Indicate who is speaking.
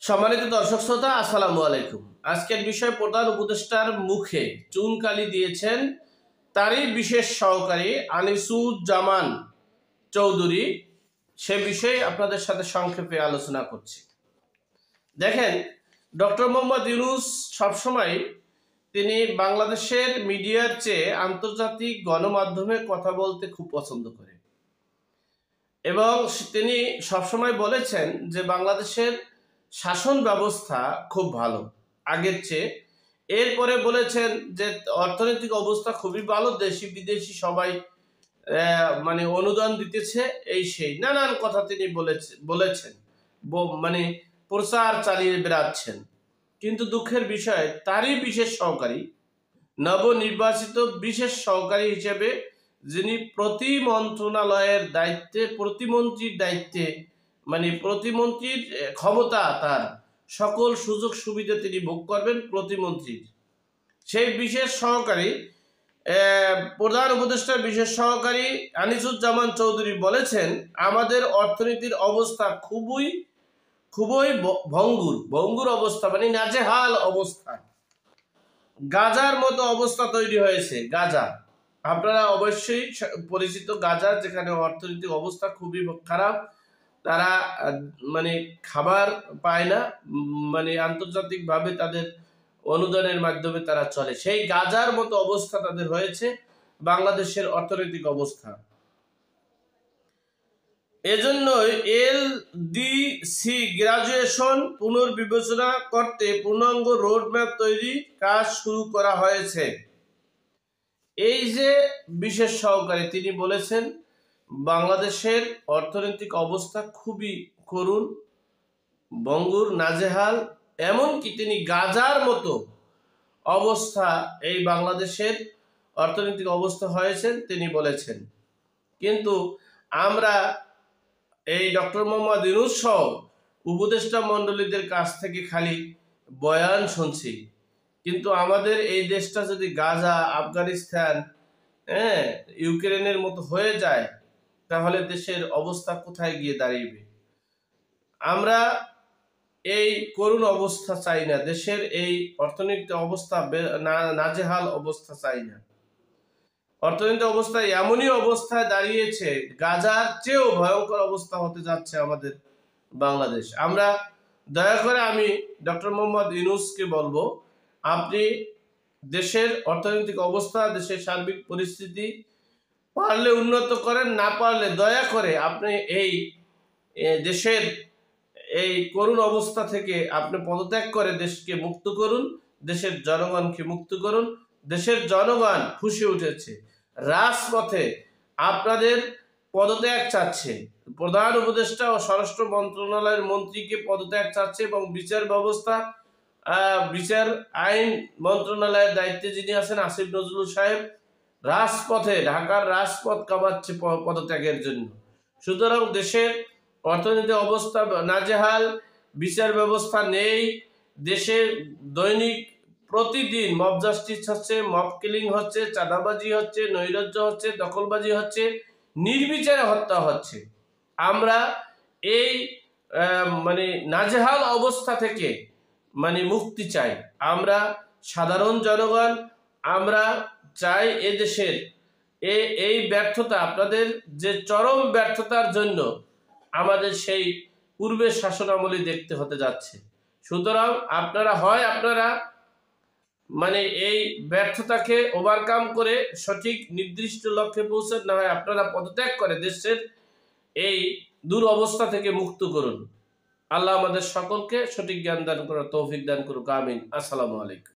Speaker 1: সম্মানিত দর্শক শ্রোতা, আসসালামু আলাইকুম। আজকের বিষয় প্রধান উপদেষ্টার মুখে চুনকালি দিয়েছেন তারই বিশেষ সহকারী আনিসুজ্জামান চৌধুরী। সে বিষয়ে আপনাদের সাথে সংক্ষেপে আলোচনা করছি। দেখেন, ডক্টর মোহাম্মদ ইউনূস সবসময় তিনি বাংলাদেশের মিডিয়ার চেয়ে আন্তর্জাতিক গণমাধ্যমে কথা বলতে খুব পছন্দ করেন এবং তিনি সবসময় বলেছেন যে বাংলাদেশের শাসন ব্যবস্থা খুব ভালো আগের চেয়ে। এরপরে বলেছেন যে অর্থনৈতিক অবস্থা খুবই ভালো, দেশি বিদেশি সবাই অনুদান দিতেছে, এই সেই নানান কথা তিনি বলেছেন মানে প্রচার চালিয়ে বেড়াচ্ছেন। কিন্তু দুঃখের বিষয়, তারই বিশেষ সহকারী, নবনির্বাচিত বিশেষ সহকারী হিসেবে যিনি প্রতি মন্ত্রণালয়ের দায়িত্বে, প্রতিমন্ত্রীর দায়িত্বে, প্রতিমন্ত্রীর ক্ষমতা, তার সকল সুযোগ সুবিধা তিনি ভোগ করবেন প্রতিমন্ত্রীর, সেই বিশেষ সহকারী প্রধান উপদেষ্টার বিশেষ সহকারী আনিসুজ্জামান চৌধুরী বলেছেন আমাদের অর্থনীতির অবস্থা খুবই ভঙ্গুর অবস্থা, নাজেহাল অবস্থা, গাজার মতো অবস্থা তৈরি হয়েছে। গাজা আপনারা অবশ্যই পরিচিত, গাজা যেখানে অর্থনৈতিক অবস্থা খুবই খারাপ, তারা খাবার পায় না, আন্তর্জাতিকভাবে তাদের অনুদানের মাধ্যমে তারা চলে, সেই গাজার মতো অবস্থা তাদের হয়েছে বাংলাদেশের অর্থনৈতিক অবস্থা। এজন্যই এলডিসি গ্রাজুয়েশন পুনর্বিবেচনা করতে পূর্ণাঙ্গ রোডম্যাপ তৈরির কাজ শুরু করা হয়েছে। এই যে বিশেষ সহকারী, তিনি বলেছেন বাংলাদেশের অর্থনৈতিক অবস্থা খুবই করুণ, ভঙ্গুর, নাজেহাল, এমনকি তিনি গাজার মতো অবস্থা এই বাংলাদেশের অর্থনৈতিক অবস্থা হয়েছেন তিনি বলেছেন। কিন্তু আমরা এই ডক্টর মোহাম্মদ ইউনূস সহ উপদেষ্টা মণ্ডলীদের কাছ থেকে খালি বয়ান শুনছি, কিন্তু আমাদের এই দেশটা যদি গাজা, আফগানিস্তান, ইউক্রেনের মতো হয়ে যায় তাহলে দেশের অবস্থা কোথায় গিয়ে দাঁড়িয়ে? আমরা এই করুণ অবস্থা চাই না, দেশের এই অর্থনৈতিক অবস্থা নাজেহাল অবস্থা চাই না। অর্থনৈতিক অবস্থায় এমনই অবস্থায় দাঁড়িয়েছে, গাজার চেয়েও ভয়ঙ্কর অবস্থা হতে যাচ্ছে আমাদের বাংলাদেশ। আমরা দয়া করে আমি ডক্টর মোহাম্মদ ইউনূসকে বলবো, আপনি দেশের অর্থনৈতিক অবস্থা, দেশের সার্বিক পরিস্থিতি পারলে উন্নত করেন, না পারলে দয়া করে আপনি এই দেশের এই করুণ অবস্থা থেকে আপনি পদত্যাগ করে দেশকে মুক্ত করুন, দেশের জনগণকে মুক্ত করুন। দেশের জনগণ ফুঁসে উঠেছে, রাজপথে আপনাদের পদত্যাগ চাচ্ছে, প্রধান উপদেষ্টা ও স্বরাষ্ট্র মন্ত্রণালয়ের মন্ত্রীকে পদত্যাগ চাচ্ছে এবং বিচার আইন মন্ত্রণালয়ের দায়িত্বে যিনি আছেন আসিফ নজরুল সাহেব, রাজপথে, ঢাকার রাজপথ কাঁপাচ্ছে পদত্যাগের জন্য। সুতরাং দেশের অর্থনৈতিক অবস্থা নাজেহাল, বিচার ব্যবস্থা নেই, দেশে দৈনিক প্রতিদিন মব জাস্টিস হচ্ছে, মব কিলিং হচ্ছে, চাঁদাবাজি হচ্ছে, নৈরাজ্য হচ্ছে, দখলবাজি হচ্ছে, নির্বিচারে হত্যা হচ্ছে। আমরা এই নাজেহাল অবস্থা থেকে মুক্তি চাই। আমরা সাধারণ জনগণ, আমরা চাই এদেশের এই ব্যর্থতা, আপনাদের যে চরম ব্যর্থতার জন্য আমাদের সেই পূর্বের শাসনামলী দেখতে হতে যাচ্ছে। সুতরাং আপনারা এই ব্যর্থতাকে ওভারকাম করে সঠিক নির্দিষ্ট লক্ষ্যে পৌঁছান, না হয় আপনারা পদত্যাগ করে দেশের এই দুরবস্থা থেকে মুক্ত করুন। আল্লাহ আমাদের সকলকে সঠিক জ্ঞান দান করার তৌফিক দান করুক, আমিন। আসসালামু আলাইকুম।